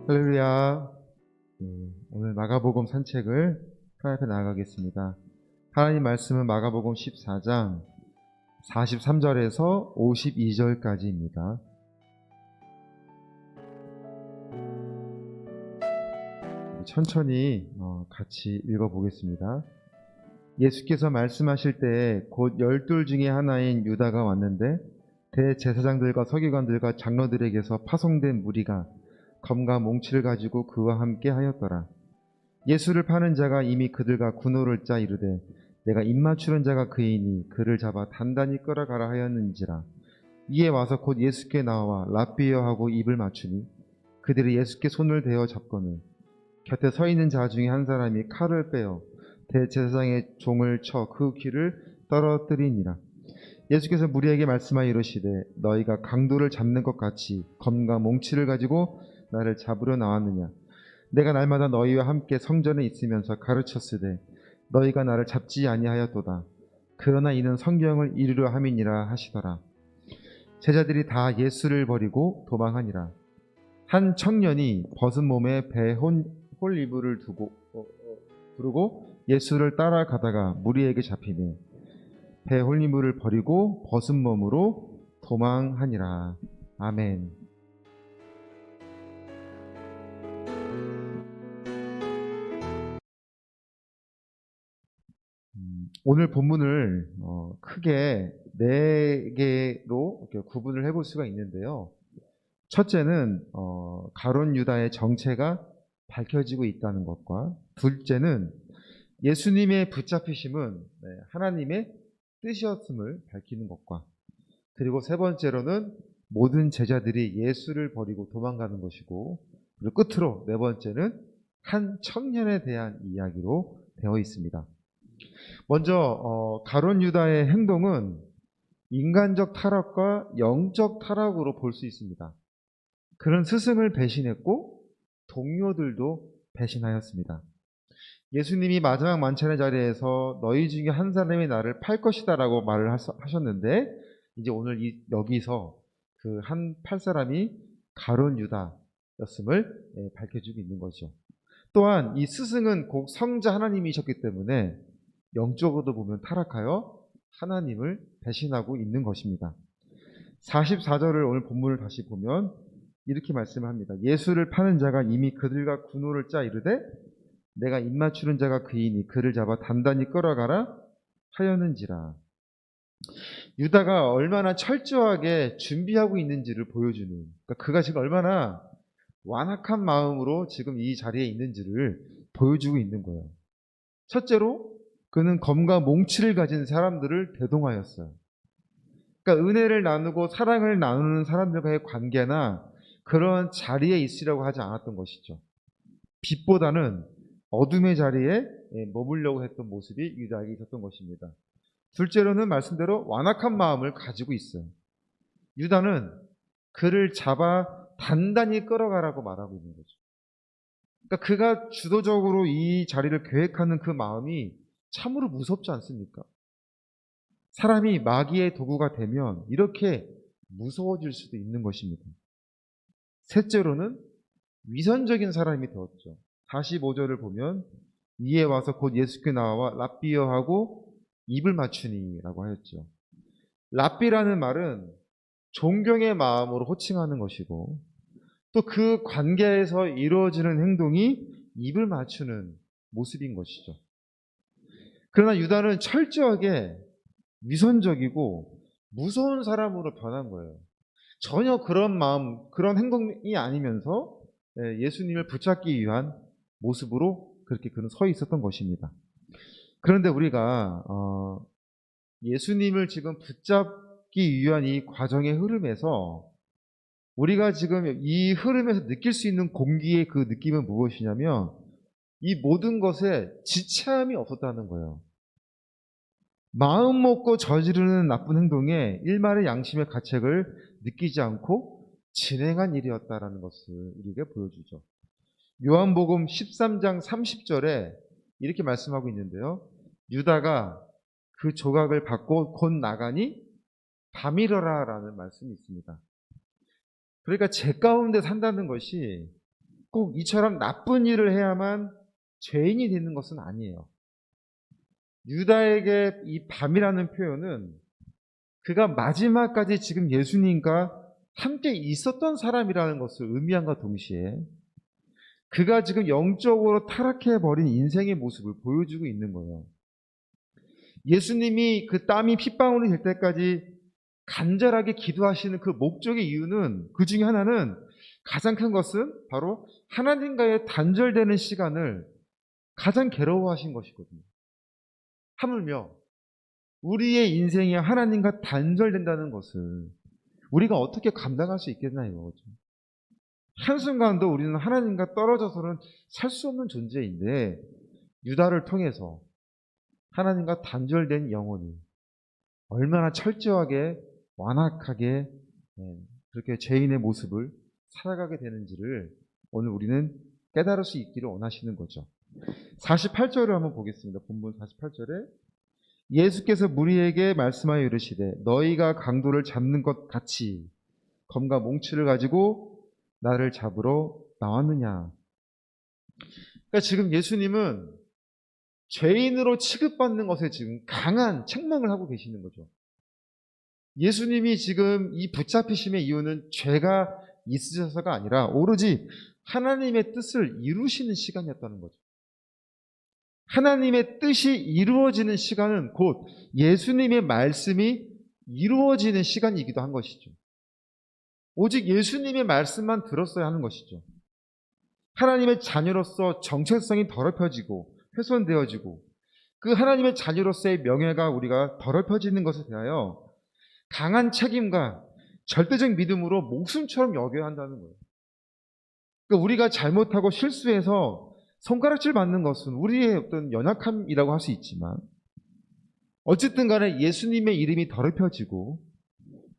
할렐루야. 오늘 마가복음 산책을 하나님 앞에 나아가겠습니다. 하나님 말씀은 마가복음 14장 43절에서 52절까지입니다. 천천히 같이 읽어보겠습니다. 예수께서 말씀하실 때 곧 12 중에 하나인 유다가 왔는데 대제사장들과 서기관들과 장로들에게서 파송된 무리가 검과 몽치를 가지고 그와 함께 하였더라. 예수를 파는 자가 이미 그들과 군호를 짜 이르되 내가 입맞추는 자가 그이니 그를 잡아 단단히 끌어가라 하였는지라. 이에 와서 곧 예수께 나와 랍비여 하고 입을 맞추니 그들이 예수께 손을 대어 잡거늘 곁에 서 있는 자 중에 한 사람이 칼을 빼어 대제사장의 종을 쳐 그 귀를 떨어뜨리니라. 예수께서 무리에게 말씀하여 이르시되 너희가 강도를 잡는 것 같이 검과 몽치를 가지고 나를 잡으러 나왔느냐. 내가 날마다 너희와 함께 성전에 있으면서 가르쳤으되 너희가 나를 잡지 아니하였도다. 그러나 이는 성경을 이루려 함이니라 하시더라. 제자들이 다 예수를 버리고 도망하니라. 한 청년이 벗은 몸에 배에 홀이불을 두르고 예수를 따라가다가 무리에게 잡히매 배 홀리물을 버리고 벗은 몸으로 도망하니라. 아멘. 오늘 본문을 크게 네 개로 구분을 해볼 수가 있는데요. 첫째는 가룟 유다의 정체가 밝혀지고 있다는 것과, 둘째는 예수님의 붙잡히심은 하나님의 뜻이었음을 밝히는 것과, 그리고 세 번째로는 모든 제자들이 예수를 버리고 도망가는 것이고, 그리고 끝으로 네 번째는 한 청년에 대한 이야기로 되어 있습니다. 먼저 가룟 유다의 행동은 인간적 타락과 영적 타락으로 볼 수 있습니다. 그는 스승을 배신했고 동료들도 배신하였습니다. 예수님이 마지막 만찬의 자리에서 너희 중에 한 사람이 나를 팔 것이다 라고 말을 하셨는데, 이제 오늘 여기서 그 한 팔 사람이 가룟 유다였음을 밝혀주고 있는 거죠. 또한 이 스승은 곧 성자 하나님이셨기 때문에 영적으로도 보면 타락하여 하나님을 배신하고 있는 것입니다. 44절을 오늘 본문을 다시 보면 이렇게 말씀을 합니다. 예수를 파는 자가 이미 그들과 군호를 짜 이르되 내가 입맞추는 자가 그이니 그를 잡아 단단히 끌어가라 하였는지라. 유다가 얼마나 철저하게 준비하고 있는지를 보여주는, 그러니까 그가 지금 얼마나 완악한 마음으로 지금 이 자리에 있는지를 보여주고 있는 거예요. 첫째로 그는 검과 몽치를 가진 사람들을 대동하였어요. 그러니까 은혜를 나누고 사랑을 나누는 사람들과의 관계나 그런 자리에 있으려고 하지 않았던 것이죠. 빛보다는 어둠의 자리에 머물려고 했던 모습이 유다에게 있었던 것입니다. 둘째로는 말씀대로 완악한 마음을 가지고 있어요. 유다는 그를 잡아 단단히 끌어가라고 말하고 있는 거죠. 그러니까 그가 주도적으로 이 자리를 계획하는 그 마음이 참으로 무섭지 않습니까? 사람이 마귀의 도구가 되면 이렇게 무서워질 수도 있는 것입니다. 셋째로는 위선적인 사람이 되었죠. 45절을 보면 이에 와서 곧 예수께 나와 랍비여 하고 입을 맞추니 라고 하였죠. 랍비라는 말은 존경의 마음으로 호칭하는 것이고, 또 그 관계에서 이루어지는 행동이 입을 맞추는 모습인 것이죠. 그러나 유다는 철저하게 위선적이고 무서운 사람으로 변한 거예요. 전혀 그런 마음, 그런 행동이 아니면서 예수님을 붙잡기 위한 모습으로 그렇게 그는 서 있었던 것입니다. 그런데 우리가 예수님을 지금 붙잡기 위한 이 과정의 흐름에서 우리가 지금 이 흐름에서 느낄 수 있는 공기의 그 느낌은 무엇이냐면 이 모든 것에 지체함이 없었다는 거예요. 마음 먹고 저지르는 나쁜 행동에 일말의 양심의 가책을 느끼지 않고 진행한 일이었다라는 것을 우리에게 보여주죠. 요한복음 13장 30절에 이렇게 말씀하고 있는데요. 유다가 그 조각을 받고 곧 나가니 밤이러라 라는 말씀이 있습니다. 그러니까 제 가운데 산다는 것이 꼭 이처럼 나쁜 일을 해야만 죄인이 되는 것은 아니에요. 유다에게 이 밤이라는 표현은 그가 마지막까지 지금 예수님과 함께 있었던 사람이라는 것을 의미함과 동시에 그가 지금 영적으로 타락해버린 인생의 모습을 보여주고 있는 거예요. 예수님이 그 땀이 핏방울이 될 때까지 간절하게 기도하시는 그 목적의 이유는, 그 중에 하나는, 가장 큰 것은 바로 하나님과의 단절되는 시간을 가장 괴로워하신 것이거든요. 하물며 우리의 인생이 하나님과 단절된다는 것을 우리가 어떻게 감당할 수 있겠나 이거죠. 한순간도 우리는 하나님과 떨어져서는 살 수 없는 존재인데, 유다를 통해서 하나님과 단절된 영혼이 얼마나 철저하게 완악하게 그렇게 죄인의 모습을 살아가게 되는지를 오늘 우리는 깨달을 수 있기를 원하시는 거죠. 48절을 한번 보겠습니다. 본문 48절에 예수께서 무리에게 말씀하여 이르시되 너희가 강도를 잡는 것 같이 검과 몽치를 가지고 나를 잡으러 나왔느냐. 그러니까 지금 예수님은 죄인으로 취급받는 것에 지금 강한 책망을 하고 계시는 거죠. 예수님이 지금 이 붙잡히심의 이유는 죄가 있으셔서가 아니라 오로지 하나님의 뜻을 이루시는 시간이었다는 거죠. 하나님의 뜻이 이루어지는 시간은 곧 예수님의 말씀이 이루어지는 시간이기도 한 것이죠. 오직 예수님의 말씀만 들었어야 하는 것이죠. 하나님의 자녀로서 정체성이 더럽혀지고 훼손되어지고 그 하나님의 자녀로서의 명예가 우리가 더럽혀지는 것에 대하여 강한 책임과 절대적 믿음으로 목숨처럼 여겨야 한다는 거예요. 그러니까 우리가 잘못하고 실수해서 손가락질 받는 것은 우리의 어떤 연약함이라고 할 수 있지만, 어쨌든 간에 예수님의 이름이 더럽혀지고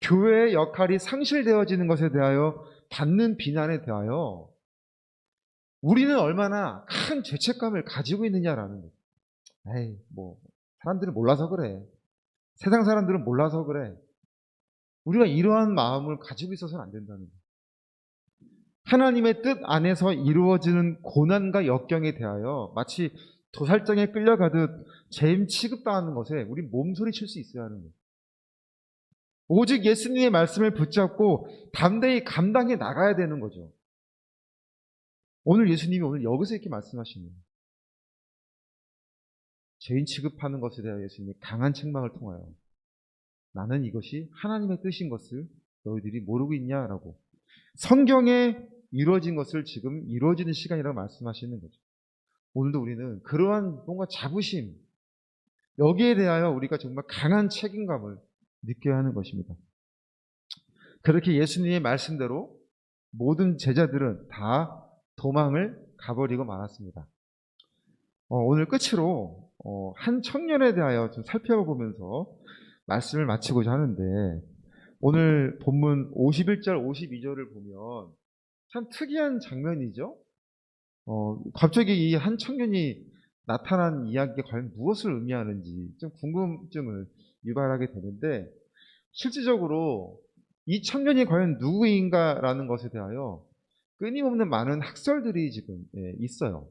교회의 역할이 상실되어지는 것에 대하여 받는 비난에 대하여 우리는 얼마나 큰 죄책감을 가지고 있느냐라는 거예요. 에이, 사람들은 몰라서 그래. 세상 사람들은 몰라서 그래. 우리가 이러한 마음을 가지고 있어서는 안 된다는 거예요. 하나님의 뜻 안에서 이루어지는 고난과 역경에 대하여 마치 도살장에 끌려가듯 죄인 취급당하는 것에 우리 몸소리 칠 수 있어야 하는 거예요. 오직 예수님의 말씀을 붙잡고 담대히 감당해 나가야 되는 거죠. 오늘 예수님이 오늘 여기서 이렇게 말씀하시는 거예요. 죄인 취급하는 것에 대하여 예수님이 강한 책망을 통하여 나는 이것이 하나님의 뜻인 것을 너희들이 모르고 있냐라고 성경에 이루어진 것을 지금 이루어지는 시간이라고 말씀하시는 거죠. 오늘도 우리는 그러한 뭔가 자부심, 여기에 대하여 우리가 정말 강한 책임감을 느껴야 하는 것입니다. 그렇게 예수님의 말씀대로 모든 제자들은 다 도망을 가버리고 말았습니다. 오늘 끝으로 한 청년에 대하여 좀 살펴보면서 말씀을 마치고자 하는데, 오늘 본문 51절, 52절을 보면 참 특이한 장면이죠. 갑자기 이 한 청년이 나타난 이야기가 과연 무엇을 의미하는지 좀 궁금증을 유발하게 되는데, 실질적으로 이 청년이 과연 누구인가라는 것에 대하여 끊임없는 많은 학설들이 지금 있어요.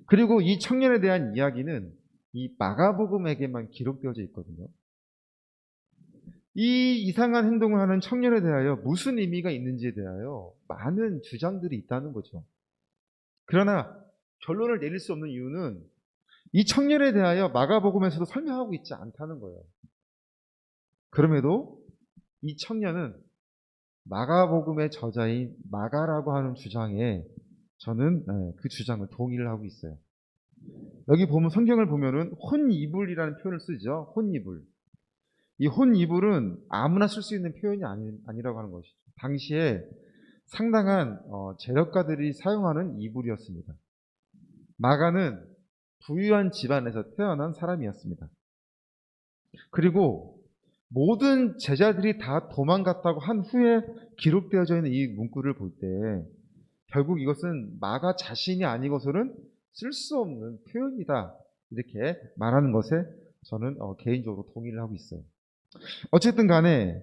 그리고 이 청년에 대한 이야기는 이 마가복음에게만 기록되어져 있거든요. 이 이상한 행동을 하는 청년에 대하여 무슨 의미가 있는지에 대하여 많은 주장들이 있다는 거죠. 그러나 결론을 내릴 수 없는 이유는 이 청년에 대하여 마가복음에서도 설명하고 있지 않다는 거예요. 그럼에도 이 청년은 마가복음의 저자인 마가라고 하는 주장에 저는 그 주장을 동의를 하고 있어요. 여기 보면 성경을 보면은 혼이불이라는 표현을 쓰죠. 혼이불. 이 혼이불은 아무나 쓸 수 있는 표현이 아니라고 하는 것이죠. 당시에 상당한 재력가들이 사용하는 이불이었습니다. 마가는 부유한 집안에서 태어난 사람이었습니다. 그리고 모든 제자들이 다 도망갔다고 한 후에 기록되어져 있는 이 문구를 볼 때 결국 이것은 마가 자신이 아니고서는 쓸 수 없는 표현이다, 이렇게 말하는 것에 저는 개인적으로 동의를 하고 있어요. 어쨌든 간에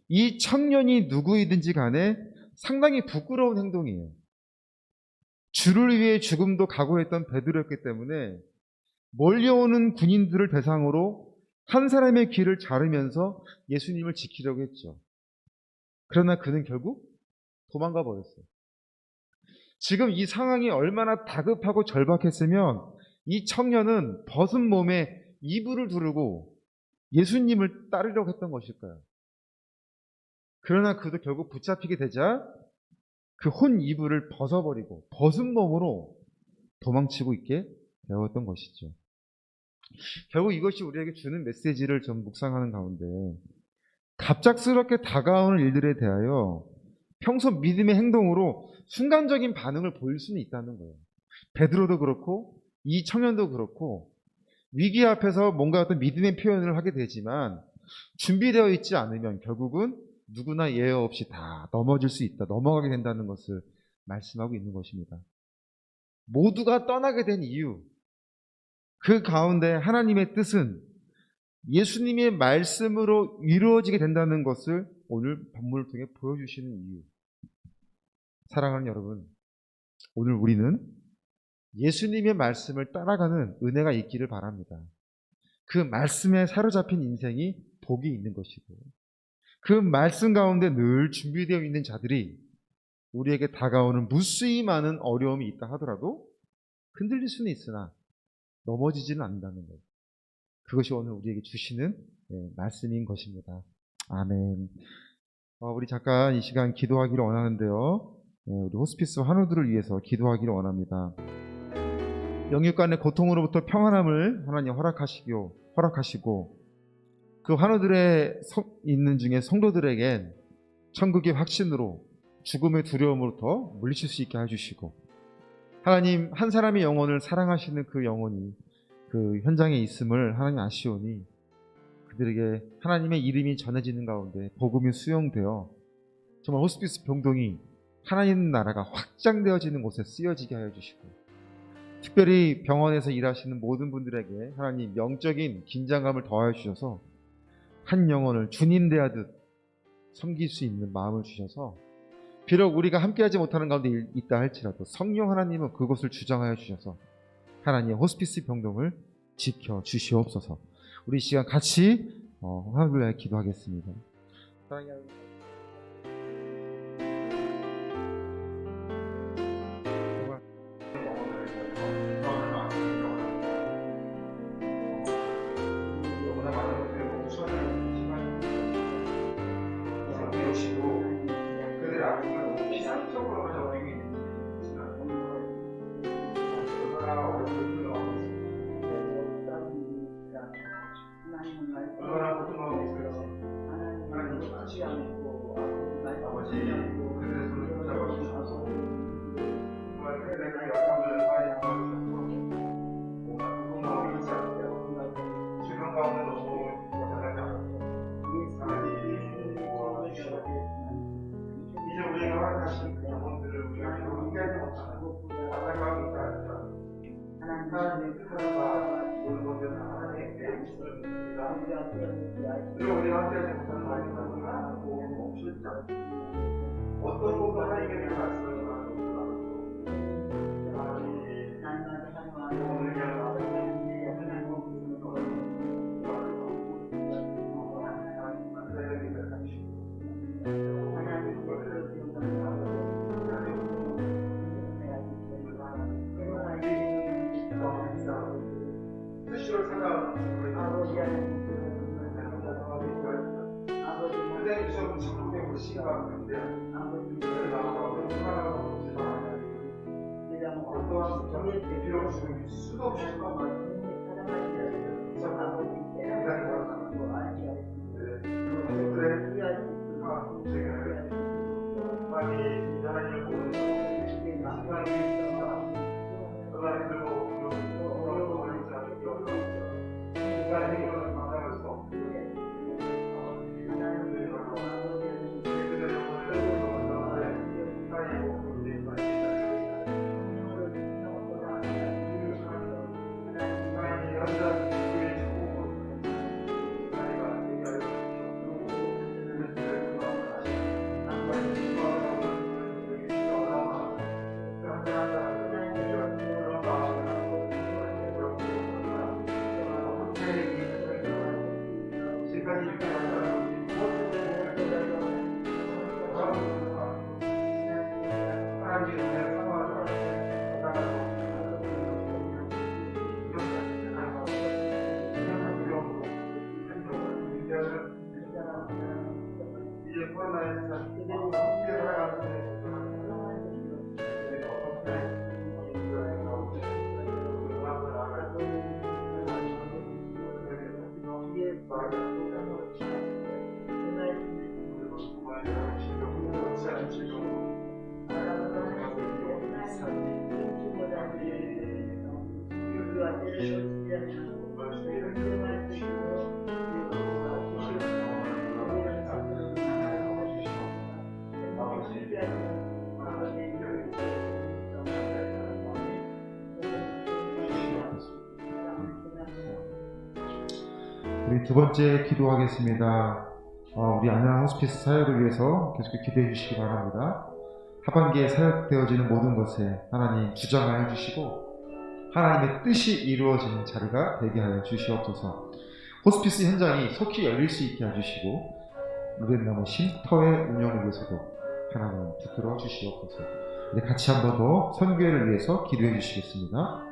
이 청년이 누구이든지 간에 상당히 부끄러운 행동이에요. 주를 위해 죽음도 각오했던 베드로였기 때문에 몰려오는 군인들을 대상으로 한 사람의 귀를 자르면서 예수님을 지키려고 했죠. 그러나 그는 결국 도망가 버렸어요. 지금 이 상황이 얼마나 다급하고 절박했으면 이 청년은 벗은 몸에 이불을 두르고 예수님을 따르려고 했던 것일까요? 그러나 그도 결국 붙잡히게 되자 그 혼 이불을 벗어버리고 벗은 몸으로 도망치고 있게 되었던 것이죠. 결국 이것이 우리에게 주는 메시지를 좀 묵상하는 가운데 갑작스럽게 다가오는 일들에 대하여 평소 믿음의 행동으로 순간적인 반응을 보일 수는 있다는 거예요. 베드로도 그렇고 이 청년도 그렇고 위기 앞에서 뭔가 어떤 믿음의 표현을 하게 되지만 준비되어 있지 않으면 결국은 누구나 예외 없이 다 넘어질 수 있다, 넘어가게 된다는 것을 말씀하고 있는 것입니다. 모두가 떠나게 된 이유, 그 가운데 하나님의 뜻은 예수님의 말씀으로 이루어지게 된다는 것을 오늘 본문을 통해 보여주시는 이유. 사랑하는 여러분, 오늘 우리는 예수님의 말씀을 따라가는 은혜가 있기를 바랍니다. 그 말씀에 사로잡힌 인생이 복이 있는 것이고 그 말씀 가운데 늘 준비되어 있는 자들이 우리에게 다가오는 무수히 많은 어려움이 있다 하더라도 흔들릴 수는 있으나 넘어지지는 않는다는 것. 그것이 오늘 우리에게 주시는 말씀인 것입니다. 아멘. 우리 잠깐 이 시간 기도하기를 원하는데요. 우리 호스피스 환우들을 위해서 기도하기를 원합니다. 영육간의 고통으로부터 평안함을 하나님 허락하시고 그 환우들의 있는 중에 성도들에겐 천국의 확신으로 죽음의 두려움으로부터 물리칠 수 있게 해주시고 하나님 한 사람의 영혼을 사랑하시는 그 영혼이 그 현장에 있음을 하나님 아시오니 그들에게 하나님의 이름이 전해지는 가운데 복음이 수용되어 정말 호스피스 병동이 하나님 나라가 확장되어지는 곳에 쓰여지게 하여 주시고 특별히 병원에서 일하시는 모든 분들에게 하나님 영적인 긴장감을 더하여 주셔서 한 영혼을 주님 대하듯 섬길 수 있는 마음을 주셔서 비록 우리가 함께하지 못하는 가운데 있다 할지라도 성령 하나님은 그곳을 주장하여 주셔서 하나님의 호스피스 병동을 지켜 주시옵소서. 우리 이 시간 같이 하나님을 기도하겠습니다. 어떤 것도 하나님께 말씀을 뜻으로 생각하는 선생님 수업은 전국에 우리 시간인데 어떠한 정리에 필요 없으면 수도 없이 많이 하나님을 보는 시간이 이제 코로나에서 함께 살아가는데 우리 두 번째 기도하겠습니다. 우리 안녕 호스피스 사역을 위해서 계속 기도해 주시기 바랍니다. 하반기에 사역되어지는 모든 것에 하나님 주장하여 주시고 하나님의 뜻이 이루어지는 자리가 되게 하여 주시옵소서. 호스피스 현장이 속히 열릴 수 있게 해주시고 무덴나무 쉼터의 운영을 위해서도 하나님 붙들어 주시옵소서. 이제 같이 한 번 더 선교회를 위해서 기도해 주시겠습니다.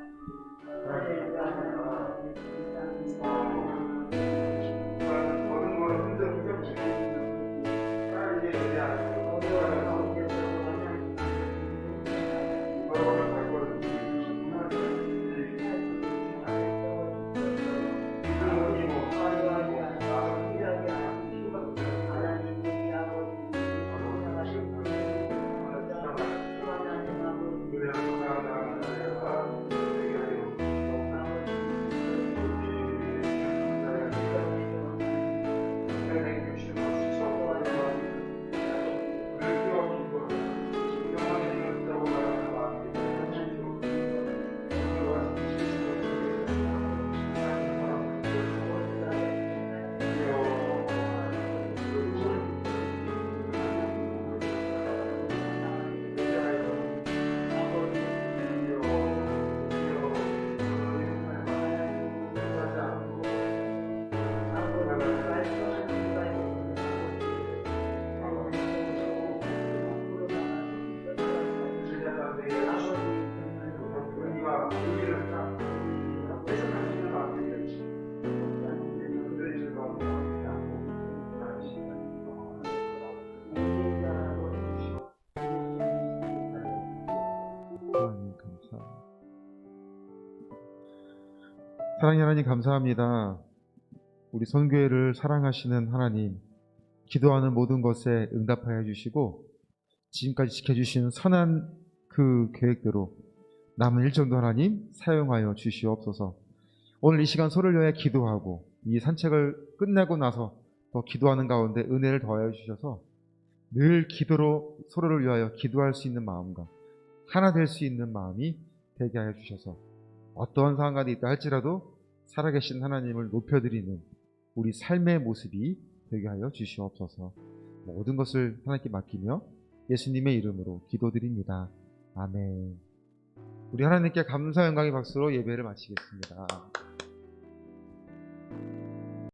사랑의 하나님 감사합니다. 우리 선교회를 사랑하시는 하나님, 기도하는 모든 것에 응답하여 주시고 지금까지 지켜주신 선한 그 계획대로 남은 일정도 하나님 사용하여 주시옵소서. 오늘 이 시간 서로를 위하여 기도하고 이 산책을 끝내고 나서 더 기도하는 가운데 은혜를 더하여 주셔서 늘 기도로 서로를 위하여 기도할 수 있는 마음과 하나 될 수 있는 마음이 되게 하여 주셔서 어떠한 상황이 있다 할지라도 살아계신 하나님을 높여드리는 우리 삶의 모습이 되게 하여 주시옵소서. 모든 것을 하나님께 맡기며 예수님의 이름으로 기도드립니다. 아멘. 우리 하나님께 감사 영광의 박수로 예배를 마치겠습니다.